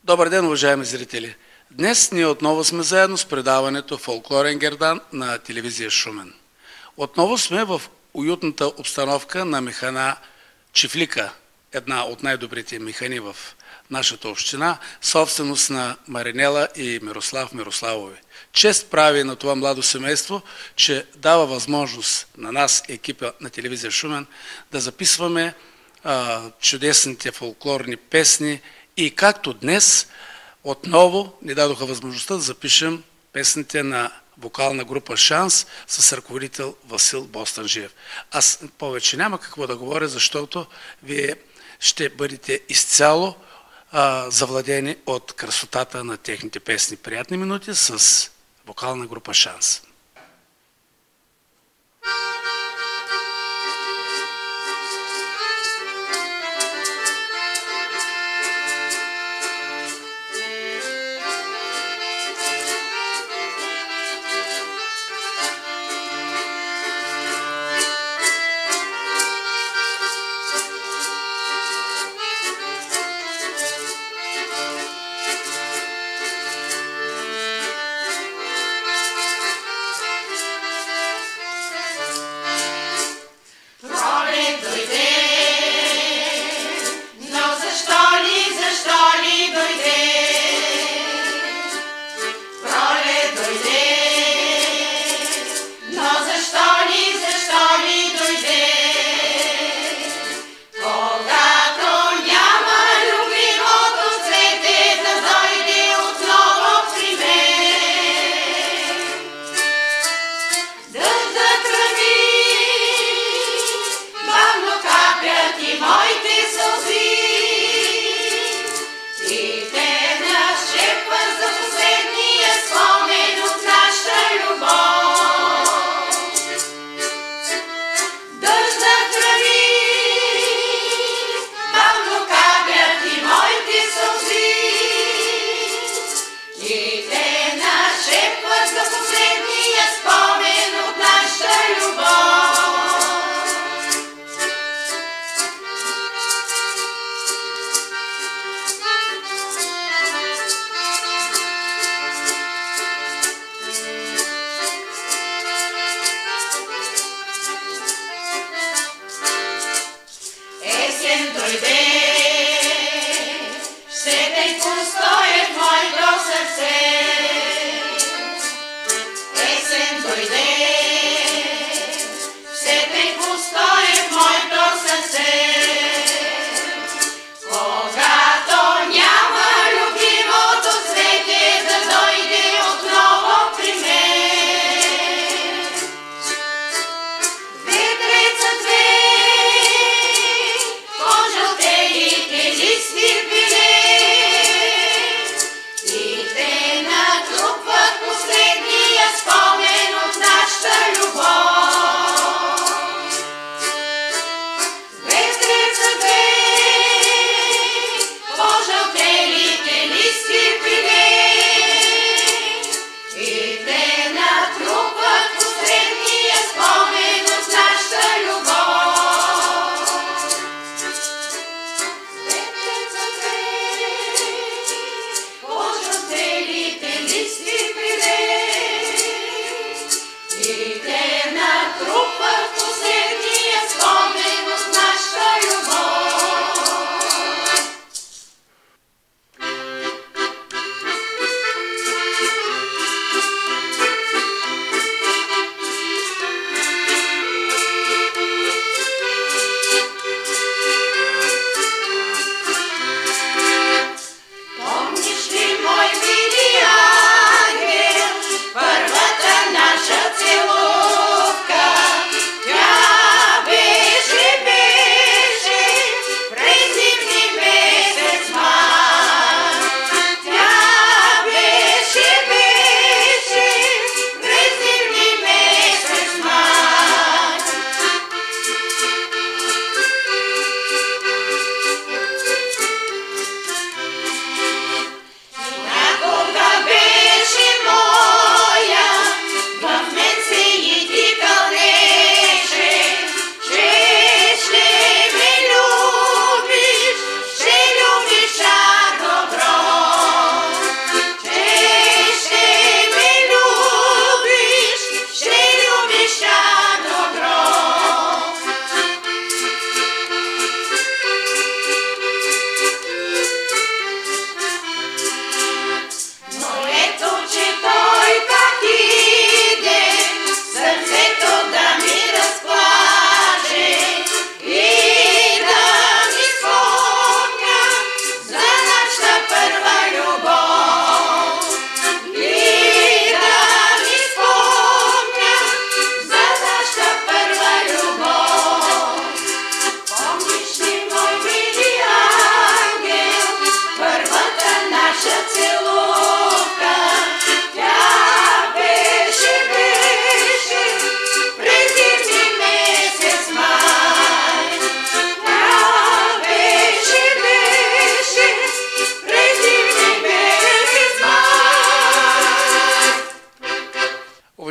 Добър ден, уважаеми зрители! Днес ние отново сме заедно с предаването Фолклорен Гердан на телевизия Шумен. Отново сме в уютната обстановка на механа Чифлика, една от най-добрите механи в нашата община, собственост на Маринела и Мирослав Мирославови. Чест прави на това младо семейство, че дава възможност на нас, екипа на телевизия Шумен, да записваме чудесните фолклорни песни и както днес отново ни дадоха възможността да запишем песните на вокална група Шанс с ръководител Васил Бостанжиев. Аз повече няма какво да говоря, защото вие ще бъдете изцяло завладени от красотата на техните песни. Приятни минути с вокална група Шанс. Then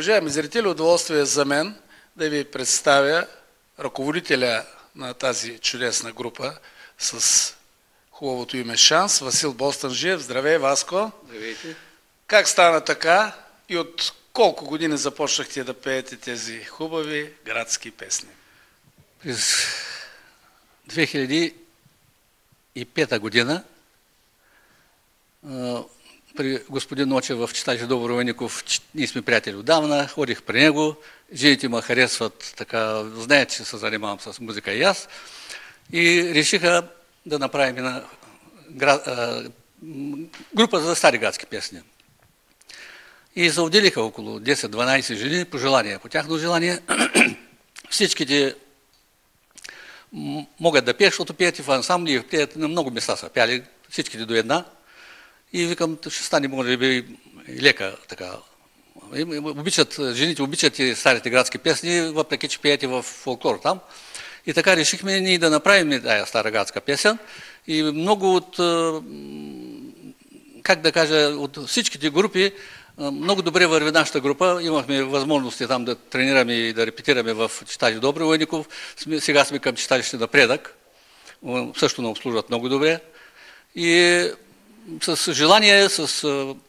Уважаеми зрители, удоволствие за мен да ви представя ръководителя на тази чудесна група с хубавото име Шанс, Васил Бостанджиев. Здравей, Васко! Здравейте! Как стана така и от колко години започнахте да пеете тези хубави градски песни? През 2005 година при господин Ночев в читалище Добро Войников, ние сме приятели отдавна, ходих при него, жените ме харесват, така, знаят, че се занимавам с музика и аз, и решиха да направим една група за стари градски песни. И се отделиха около 10-12 жени по желание. По тяхно желание всичките могат да пеят, защото пеят и в ансамбли, и пеят на много места са пяли, всичките до една. И викам, ще стане, може би, лека така. Жените обичат и старите градски песни, въпреки че пеят и в фолклор там. И така решихме ние да направим тая стара градска песен. И много от, как да кажа, от всичките групи, много добре върви нашата група. Имахме възможности там да тренираме и да репетираме в читалище Добро Войников. Сега сме към читалище Напредък. Също не обслужват много добре. И с желание, с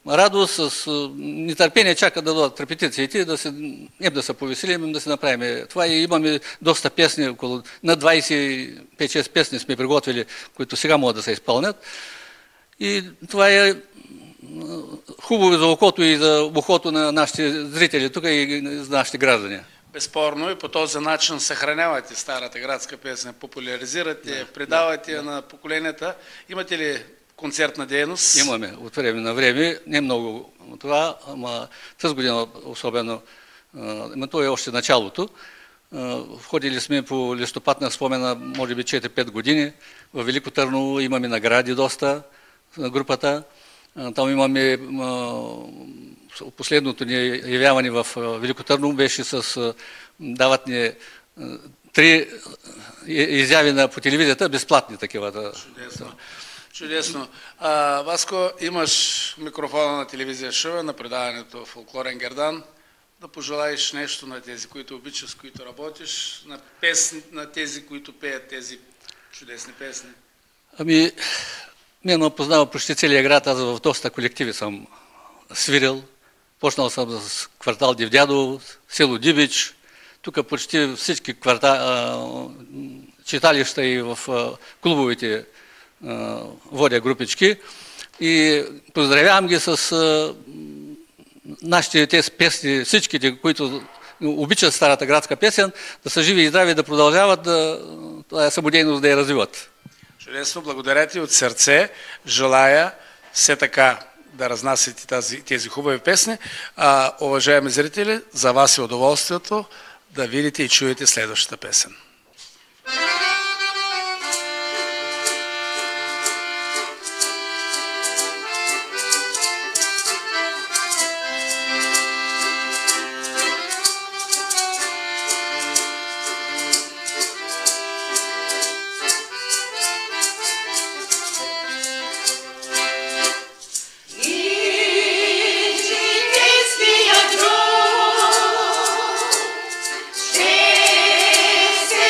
радост, с нетърпение чакат да дойдат репетициите, да се повеселим, да се направим това. И имаме доста песни, около на 25-6 песни сме приготвили, които сега могат да се изпълнят. И това е хубаво за окото и за ухото на нашите зрители тук и за нашите граждани. Безспорно и по този начин съхранявате старата градска песен, популяризирате, предавате я на поколенията. Имате ли концертна дейност? Имаме от време на време, не много това, ама тази година особено, то е още началото. Ходили сме по листопадна спомена, може би 4-5 години. В Велико Търново имаме награди доста на групата. Там имаме последното ни явяване в Велико Търново беше с дават ни 3 изяви по телевизията, безплатни такива. Чудесно. Чудесно. Васко, имаш микрофона на телевизия Шумен, на предаването Фолклорен Гердан. Да пожелаеш нещо на тези, които обичаш, с които работиш, на тези, които пеят тези чудесни песни. Ами, мен познава почти целия град, аз в доста колективи съм свирил. Почнал съм с квартал Дивдядово, село Дибич, тук почти всички читалища и в клубовите водя групички. И поздравявам ги с нашите тези песни, всичките, които обичат старата градска песен, да са живи и здрави, да продължават тази самодейност да я развиват. Чудесно, благодаря ти от сърце. Желая все така да разнасяте тези хубави песни. Уважаеми зрители, за вас е удоволствието да видите и чуете следващата песен. Ще се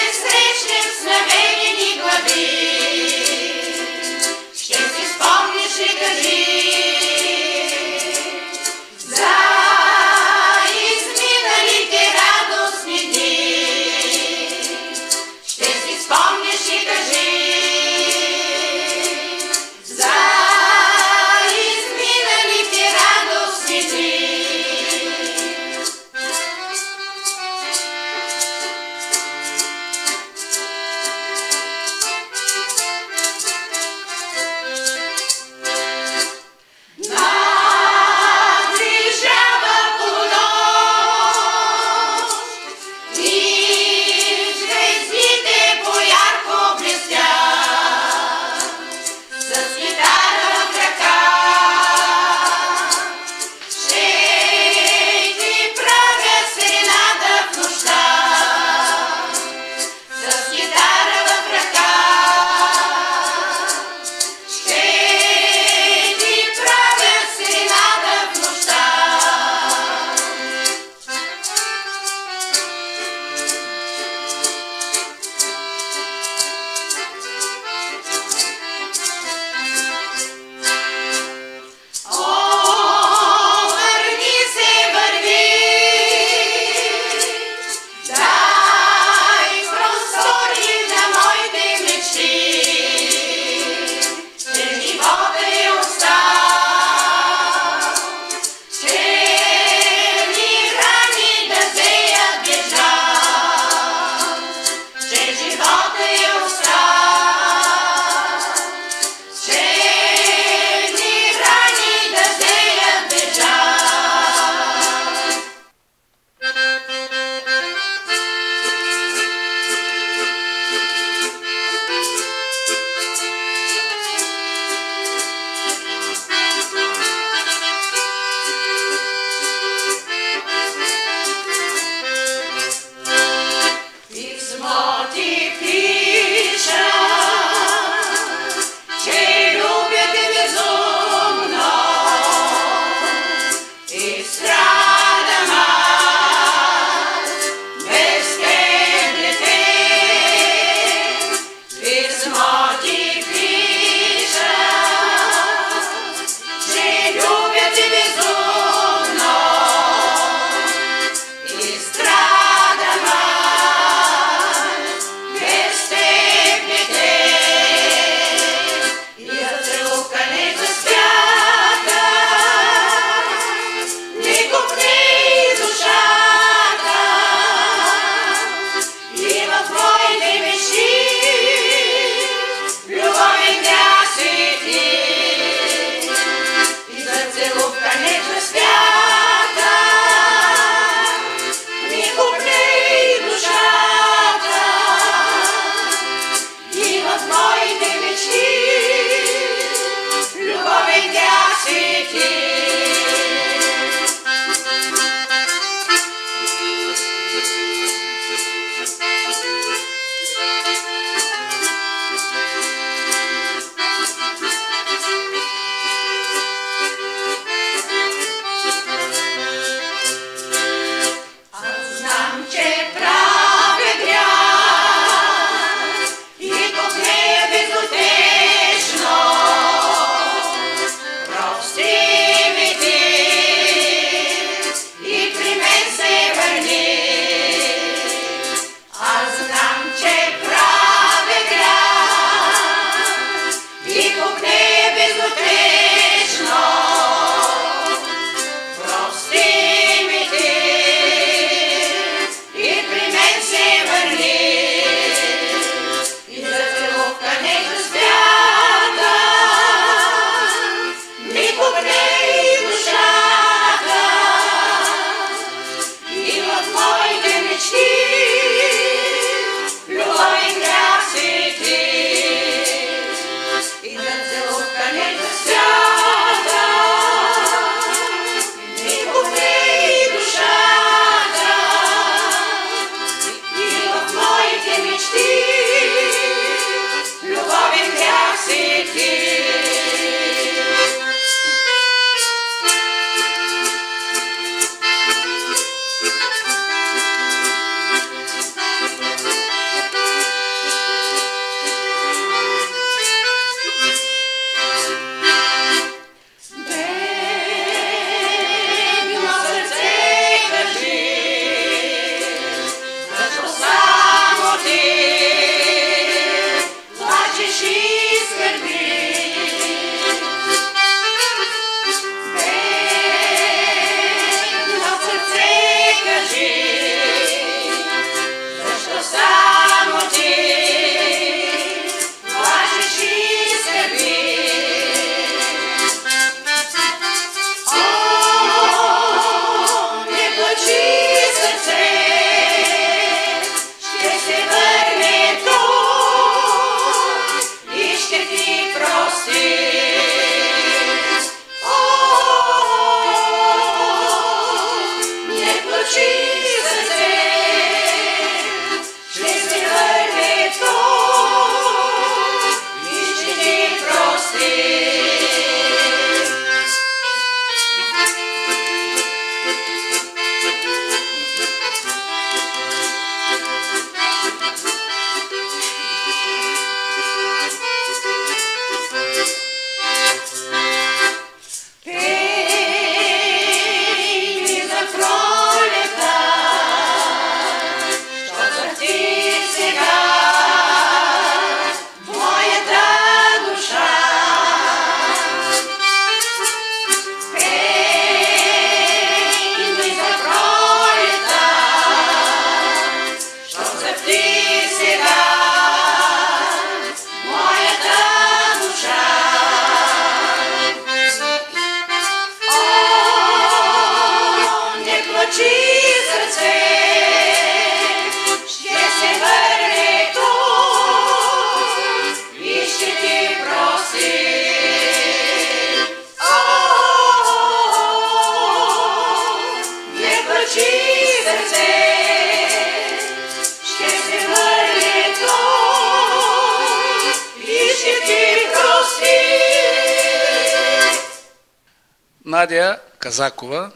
Надя Казакова,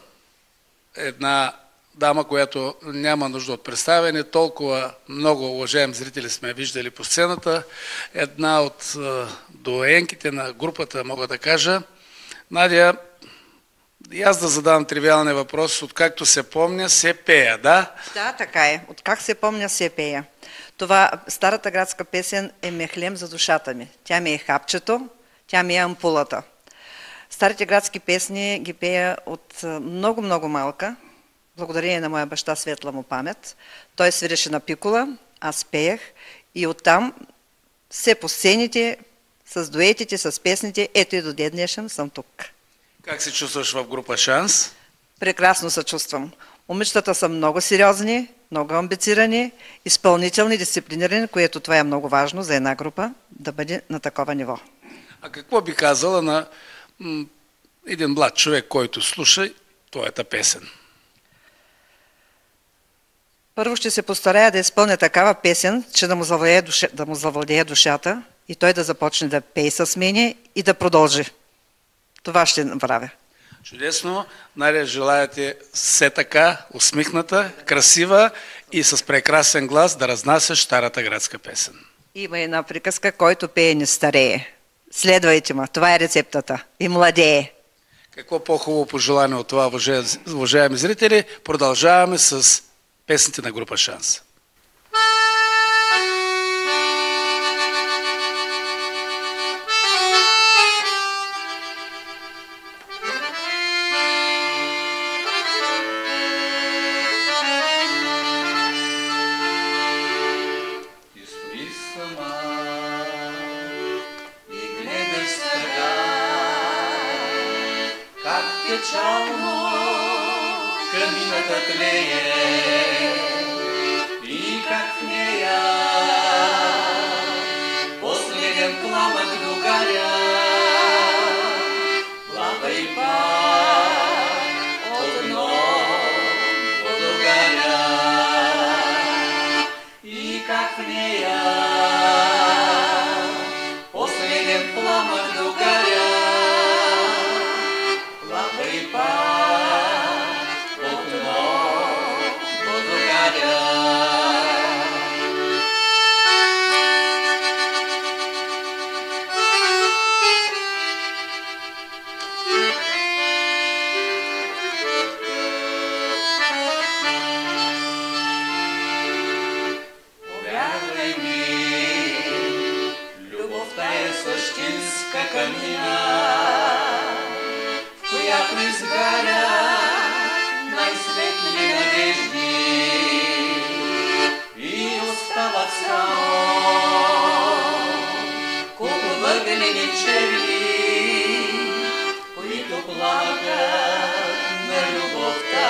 една дама, която няма нужда от представяне, толкова много уважаем зрители сме виждали по сцената, една от доенките на групата, мога да кажа. Надя, и аз да задам тривиалния въпрос, откакто се помня, се пея, да? Да, така е. Откак се помня, се пея. Това, старата градска песен е мехлем за душата ми. Тя ми е хапчето, тя ми е ампулата. Старите градски песни ги пея от много малка, благодарение на моя баща, светла му памет. Той свиреше на пикола, аз пеех и оттам все по сцените, с дуетите, с песните, ето и до ден днешен съм тук. Как се чувстваш в група Шанс? Прекрасно се чувствам. Момичетата са много сериозни, много амбицирани, изпълнителни, дисциплинирани, което това е много важно за една група да бъде на такова ниво. А какво би казала на един млад човек, който слуша твоята песен? Първо ще се постарая да изпълня такава песен, че да му завладее душата и той да започне да пее с мене и да продължи. Това ще направя. Чудесно. Надя, желаете все така, усмихната, красива и с прекрасен глас да разнасяш старата градска песен. Има една приказка, който пее не старее. Следвайте ме, това е рецептата. И младее. Какво по-хубаво пожелание от това, уважаеми зрители? Продължаваме с песните на група Шанс. Печално камината тлее и как в нея последен пламък догаря, плавай пак отново догаря и как в нея последен пламък догаря. Същинска камина, в която изгаря най-светли надежди и остават само колко въглени черни, които пламъкът на любовта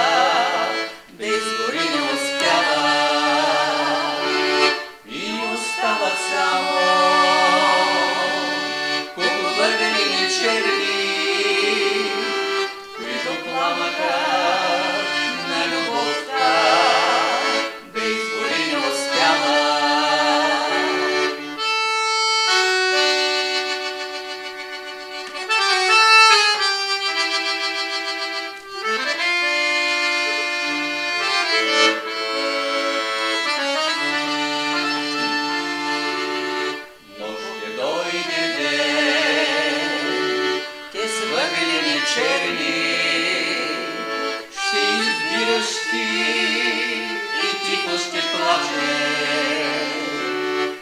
да изгори не успява и остават само черни, които пламъкът на любовта да изгори не успява. Черни, ще избираш ти и тихо ще плаче,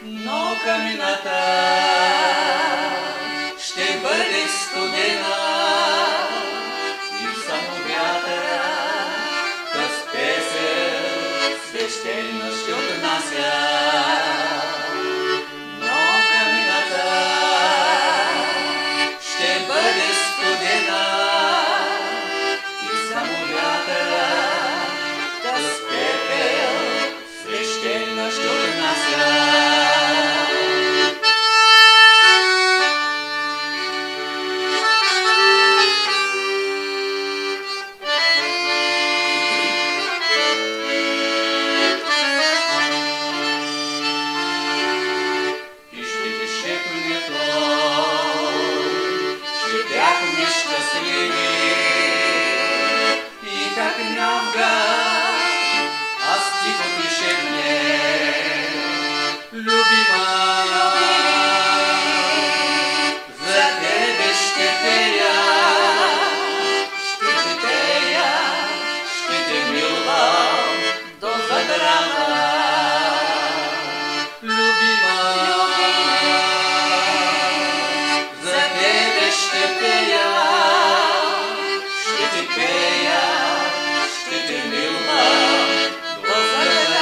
но камината ще бъде студена и само вятърът с песен свещено ще отнася. Но камината ще бъде студена и само вятърът с пепел свещено ще отнася. щастливи. И как нямка, аз тихо ти шепне, любима, за тебе ще пея, ще те милвам до заграна. Любима, за тебе ще пея, ще те милвам до заграна.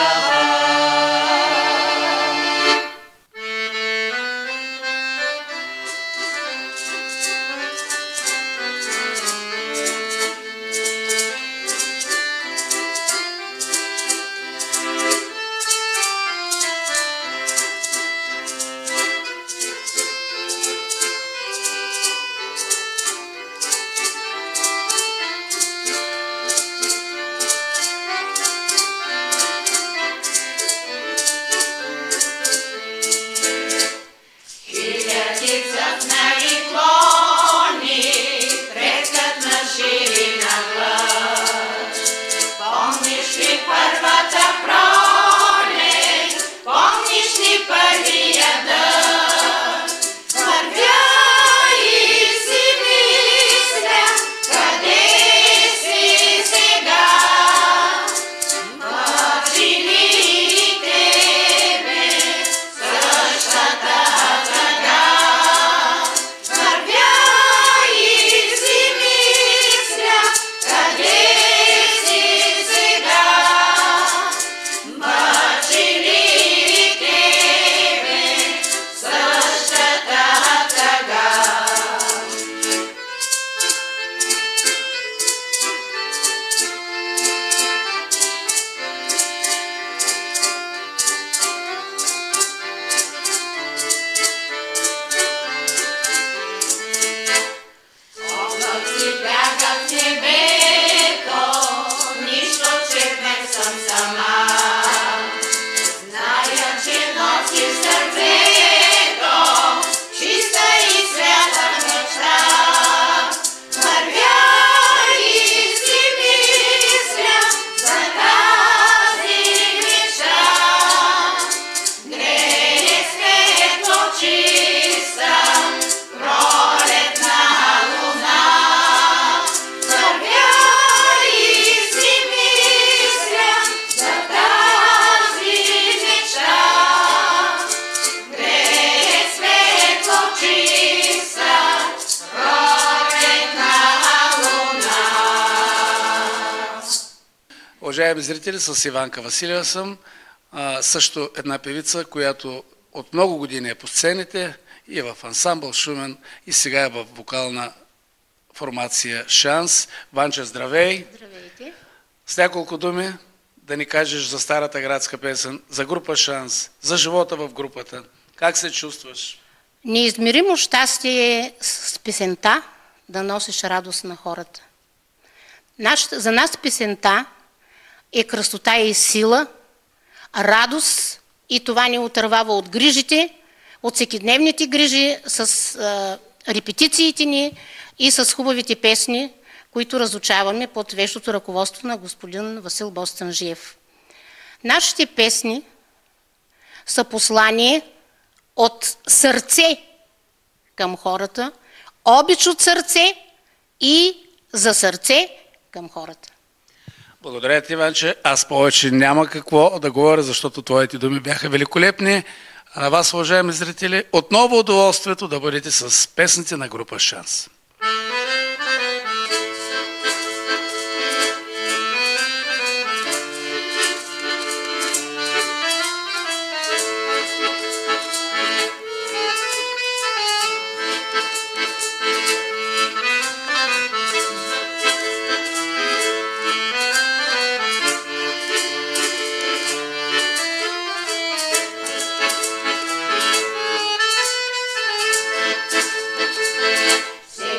Уважаеми зрители, с Иванка Василева съм, също една певица, която от много години е по сцените и е в ансамбъл Шумен и сега е в вокална формация Шанс. Ванча, здравей! Здравейте! С няколко думи да ни кажеш за старата градска песен, за група Шанс, за живота в групата. Как се чувстваш? Неизмеримо щастие е с песента да носиш радост на хората. За нас песента е красота и сила, радост и това ни отървава от грижите, от всекидневните грижи с репетициите ни и с хубавите песни, които разучаваме под вещото ръководство на господин Васил Бостанжиев. Нашите песни са послание от сърце към хората, обич от сърце и за сърце към хората. Благодаря ти, Иванче. Аз повече няма какво да говоря, защото твоите думи бяха великолепни. А на вас, уважаеми зрители, отново удоволствието да бъдете с песните на група Шанс. Се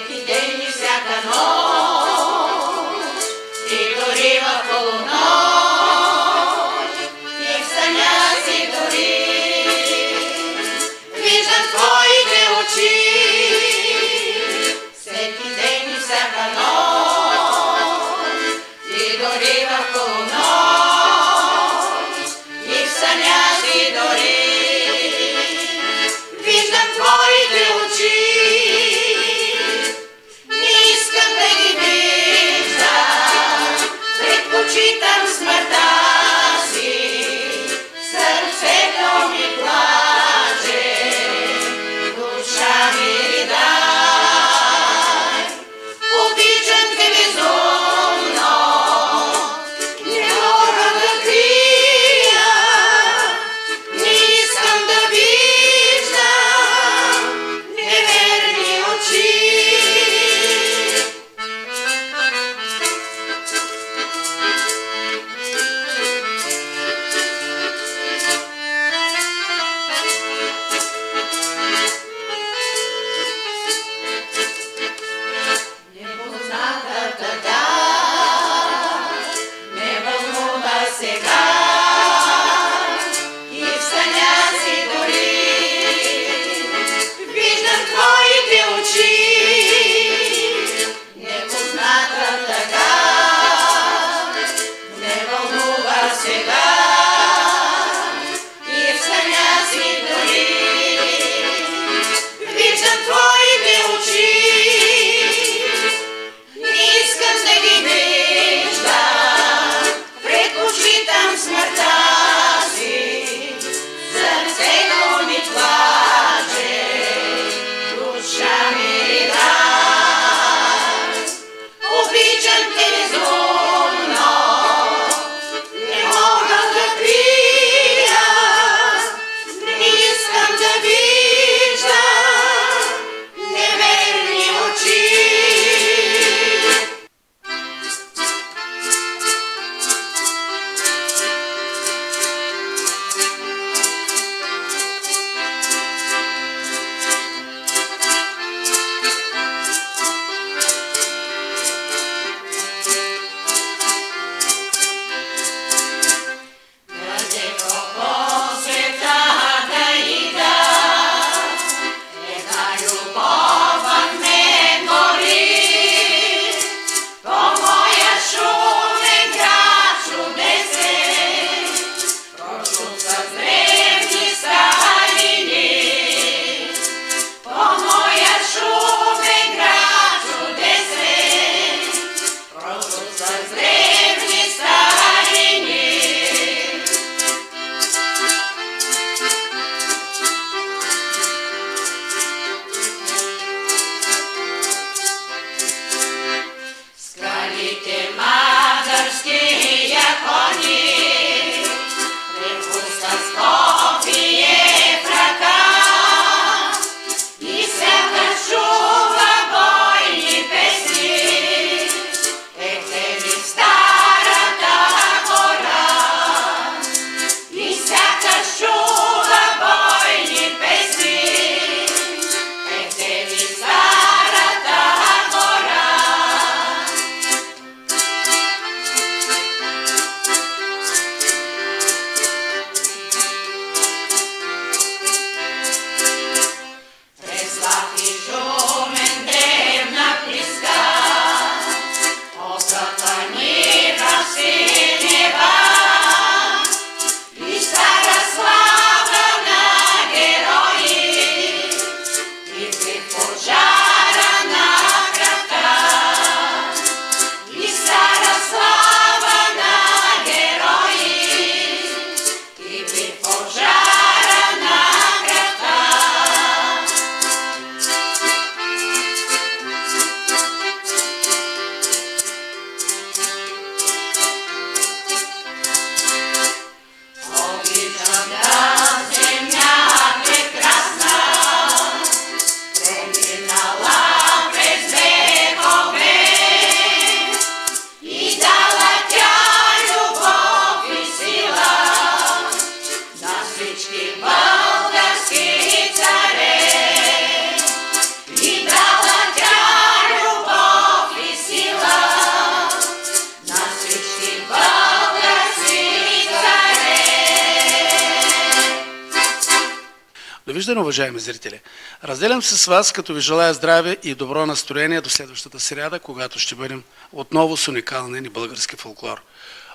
Довиждане, уважаеми зрители! Разделям се с вас, като ви желая здраве и добро настроение до следващата сряда, когато ще бъдем отново с уникалния ни български фолклор.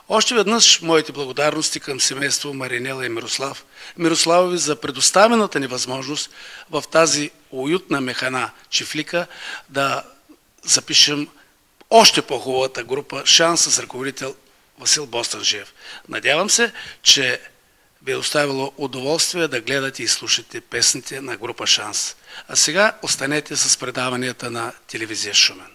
Още веднъж моите благодарности към семейство Маринела и Мирослав. Мирославови за предоставената ни възможност в тази уютна механа Чифлика да запишем още по-хубавата група Шанс с ръководител Васил Бостанжиев. Надявам се, че ви е оставило удоволствие да гледате и слушате песните на група Шанс. А сега останете с предаванията на телевизия Шумен.